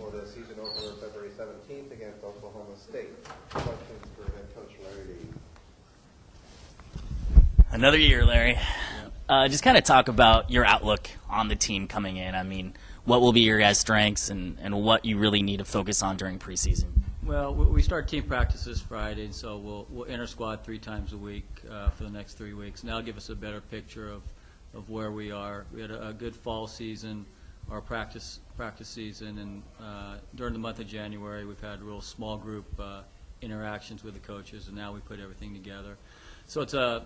before the season opener February 17th against Oklahoma State. Questions for head coach Larry Lee. Another year, Larry. Just kind of talk about your outlook on the team coming in. I mean, what will be your guys' strengths and what you really need to focus on during preseason? Well, we start team practices Friday, and so we'll enter squad 3 times a week for the next 3 weeks. And that'll give us a better picture of where we are. We had a good fall season, our practice season, and during the month of January we've had real small group interactions with the coaches, and now we put everything together. So it's a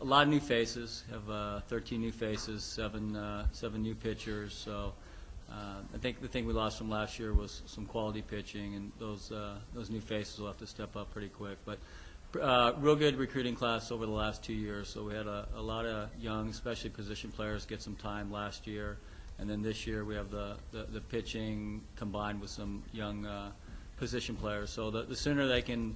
lot of new faces. Have 13 new faces, seven new pitchers. So I think the thing we lost from last year was some quality pitching, and those new faces will have to step up pretty quick. But real good recruiting class over the last 2 years. So we had a lot of young, especially position players, get some time last year, and then this year we have the pitching combined with some young position players. So the sooner they can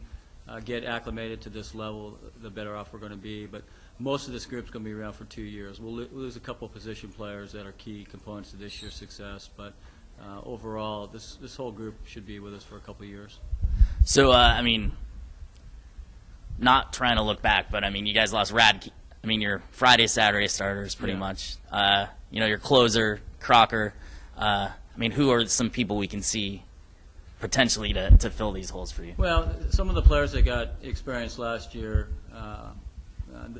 get acclimated to this level, the better off we're going to be. But most of this group's going to be around for 2 years. We'll lose a couple of position players that are key components to this year's success, but overall, this whole group should be with us for a couple of years. So, I mean, not trying to look back, but I mean, you guys lost your Friday, Saturday starters pretty much. Your closer, Crocker. I mean, who are some people we can see potentially to fill these holes for you? Well, some of the players that got experience last year,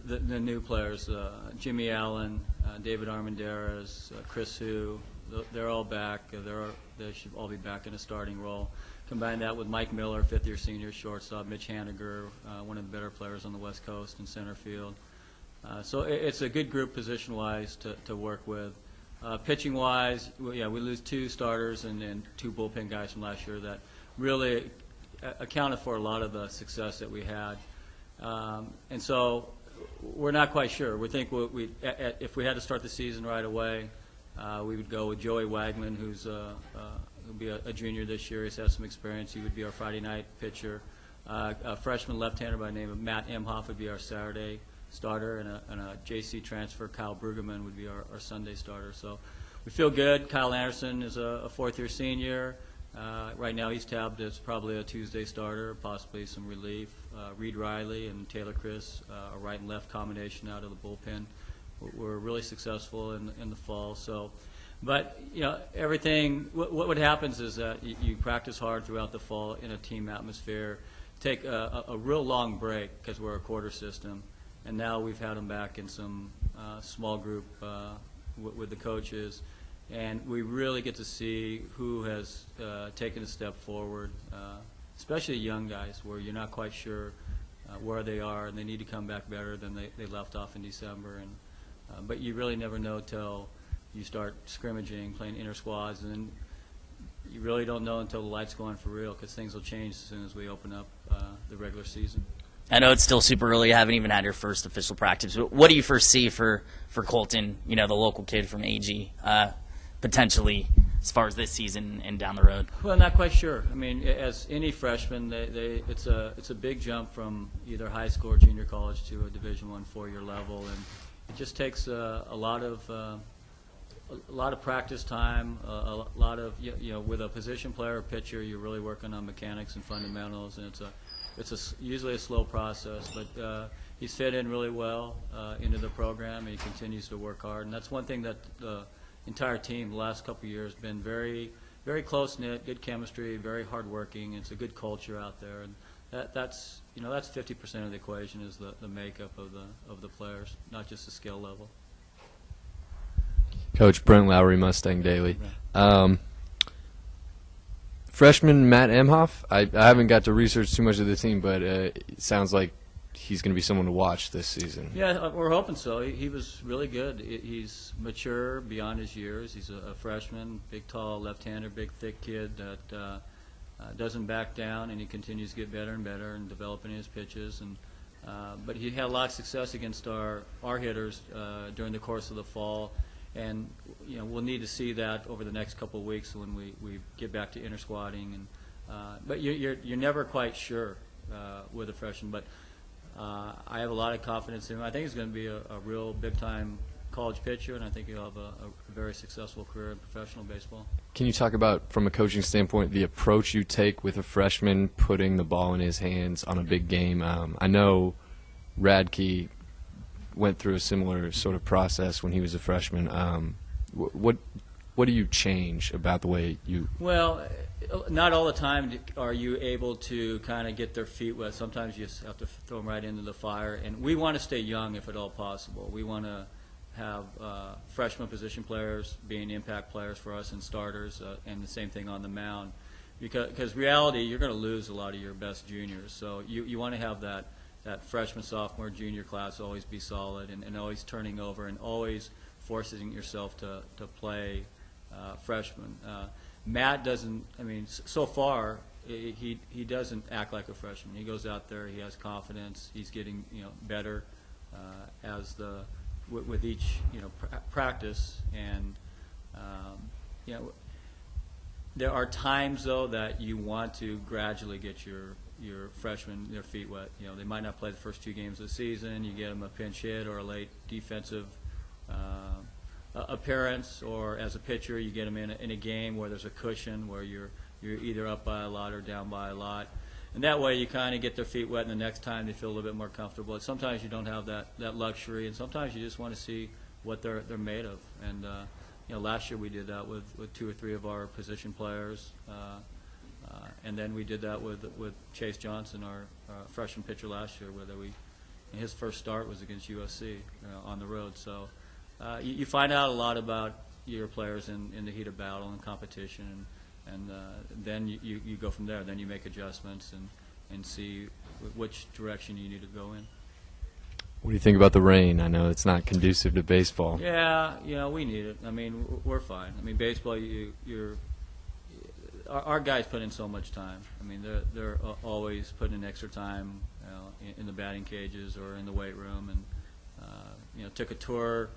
the new players, Jimmy Allen, David Armendariz, Chris Hu, they're all back. They should all be back in a starting role. Combine that with Mike Miller, fifth-year senior shortstop, Mitch Haniger, one of the better players on the West Coast in center field. So it's a good group position-wise to work with. Pitching-wise, we lose 2 starters and 2 bullpen guys from last year that really accounted for a lot of the success that we had. And so we're not quite sure. We think if we had to start the season right away, we would go with Joey Wagman, who'll be a junior this year. He's had some experience. He would be our Friday night pitcher. A freshman left-hander by the name of Matt Emhoff would be our Saturday starter, and a JC transfer, Kyle Brueggemann, would be our Sunday starter. So we feel good. Kyle Anderson is a 4th-year senior. Right now he's tabbed as probably a Tuesday starter, possibly some relief. Reed Riley and Taylor Chris, a right and left combination out of the bullpen. We're really successful in the fall. So, but everything. What happens is that you practice hard throughout the fall in a team atmosphere. Take a real long break because we're a quarter system, and now we've had them back in some small group with the coaches. And we really get to see who has taken a step forward, especially young guys where you're not quite sure where they are, and they need to come back better than they left off in December. But you really never know till you start scrimmaging, playing inter squads, and then you really don't know until the lights go on for real, because things will change as soon as we open up the regular season. I know it's still super early. You haven't even had your first official practice. But what do you foresee for Colton, the local kid from AG, potentially as far as this season and down the road? Well, not quite sure. I mean, as any freshman, it's a big jump from either high school or junior college to a Division I 4-year level, and it just takes a lot of practice time, a lot of with a position player or pitcher, you're really working on mechanics and fundamentals, and it's usually a slow process, but he's fit in really well into the program, and he continues to work hard. And that's one thing that the entire team the last couple of years been very, very close-knit, good chemistry, very hard-working. It's a good culture out there, and that's 50% of the equation is the makeup of the players, not just the skill level. Coach Brent Lowry, Mustang Daily. Freshman Matt Emhoff, I haven't got to research too much of the team, but it sounds like he's going to be someone to watch this season. Yeah, we're hoping so. He was really good. He's mature beyond his years. He's a freshman, big, tall left-hander, big, thick kid that doesn't back down, and he continues to get better and better and developing his pitches. But he had a lot of success against our hitters during the course of the fall. And we'll need to see that over the next couple of weeks when we get back to inter-squatting. But you're never quite sure with a freshman. But I have a lot of confidence in him. I think he's going to be a real big-time college pitcher, and I think you'll have a very successful career in professional baseball. Can you talk about, from a coaching standpoint, the approach you take with a freshman putting the ball in his hands on a big game? I know Radke went through a similar sort of process when he was a freshman. What do you change about the way you? Well, not all the time are you able to kind of get their feet wet. Sometimes you just have to throw them right into the fire. And we want to stay young if at all possible. We want to have freshman position players being impact players for us and starters, and the same thing on the mound. Because reality, you're going to lose a lot of your best juniors. So you want to have that freshman, sophomore, junior class always be solid and always turning over and always forcing yourself to play freshman. Matt doesn't, I mean, so far, he doesn't act like a freshman. He goes out there, he has confidence, he's getting, better with each, practice. And, there are times, though, that you want to gradually get your freshmen their feet wet. They might not play the first 2 games of the season. You get them a pinch hit or a late defensive appearance, or as a pitcher, you get them in a game where there's a cushion, where you're either up by a lot or down by a lot. And that way you kind of get their feet wet, and the next time they feel a little bit more comfortable. And sometimes you don't have that luxury, and sometimes you just want to see what they're made of. And last year we did that with 2 or 3 of our position players, and then we did that with Chase Johnson, our freshman pitcher last year, his first start was against USC on the road. So you find out a lot about your players in the heat of battle and competition, and then you go from there. Then you make adjustments and see which direction you need to go in. What do you think about the rain? I know it's not conducive to baseball. Yeah, we need it. I mean, we're fine. I mean, baseball, our guys put in so much time. I mean, they're always putting in extra time, in the batting cages or in the weight room, and took a tour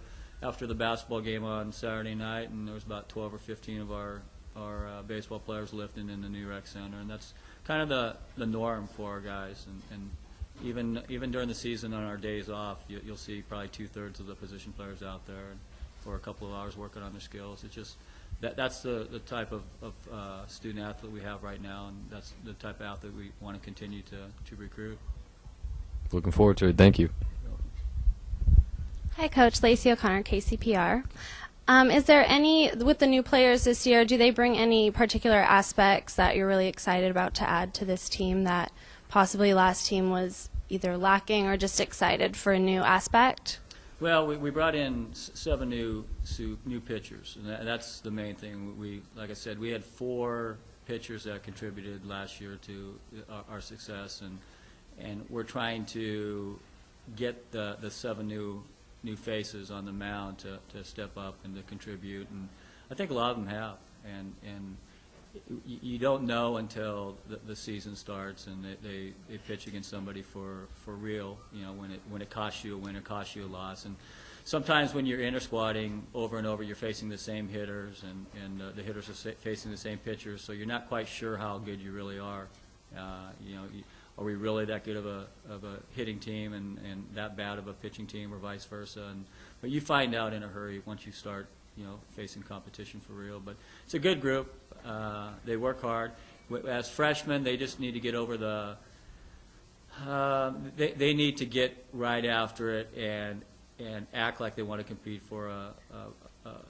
after the basketball game on Saturday night, and there was about 12 or 15 of our baseball players lifting in the new rec center, and that's kind of the norm for our guys. And even during the season on our days off, you'll see probably 2/3 of the position players out there for a couple of hours working on their skills. It's just that's the type of student athlete we have right now, and that's the type of athlete we want to continue to recruit. Looking forward to it. Thank you. Hi, Coach. Lacey O'Connor, KCPR. Is there with the new players this year, do they bring any particular aspects that you're really excited about to add to this team that possibly last team was either lacking or just excited for a new aspect? Well, we brought in 7 new pitchers, and that's the main thing. Like I said, we had 4 pitchers that contributed last year to our success, and we're trying to get the 7 new faces on the mound to step up and to contribute, and I think a lot of them have. And you don't know until the season starts and they pitch against somebody for real, when it costs you a win or costs you a loss. And sometimes when you're inter-squatting over and over, you're facing the same hitters, and the hitters are facing the same pitchers, so you're not quite sure how good you really are. Are we really that good of a hitting team and that bad of a pitching team, or vice versa? But you find out in a hurry once you start facing competition for real. But it's a good group. They work hard. As freshmen, they just need to get over they need to get right after it and act like they want to compete for a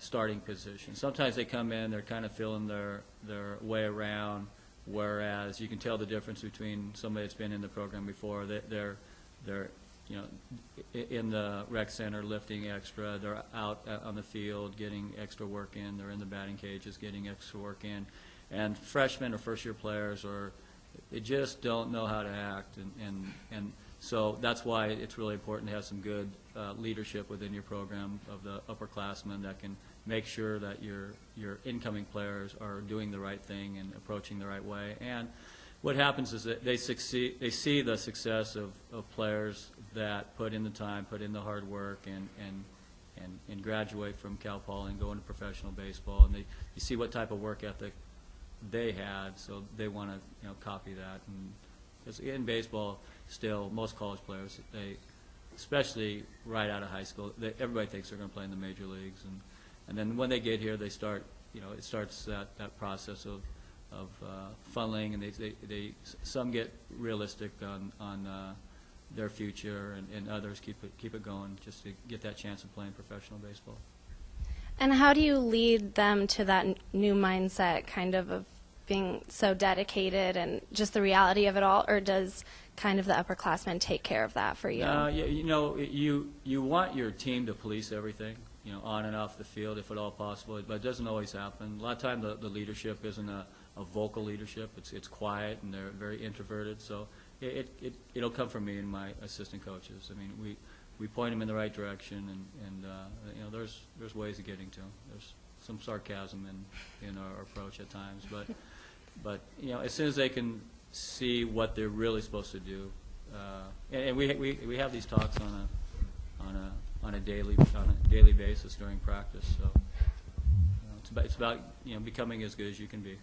starting position. Sometimes they come in, they're kind of feeling their way around, whereas you can tell the difference between somebody that's been in the program before. They're in the rec center lifting extra. They're out on the field getting extra work in. They're in the batting cages getting extra work in. And freshmen or first-year players they just don't know how to act. And so that's why it's really important to have some good leadership within your program of the upperclassmen that can make sure that your incoming players are doing the right thing and approaching the right way. And what happens is that they see the success of players that put in the time, put in the hard work, and graduate from Cal Poly and go into professional baseball. And you see what type of work ethic they had, so they want to copy that. And because in baseball, still most college players especially right out of high school, everybody thinks they're going to play in the major leagues, and then when they get here, they start, it starts that process of funneling, and some get realistic on their future, and others keep it going just to get that chance of playing professional baseball. And how do you lead them to that new mindset, kind of being so dedicated and just the reality of it all, or does kind of the upperclassmen take care of that for you? You want your team to police everything, on and off the field if at all possible, but it doesn't always happen. A lot of times the leadership isn't a vocal leadership. It's quiet, and they're very introverted, so it'll come from me and my assistant coaches. I mean, we point them in the right direction, and there's ways of getting to them. There's some sarcasm in our approach at times, but as soon as they can see what they're really supposed to do, and we have these talks on a daily basis during practice. So it's about becoming as good as you can be.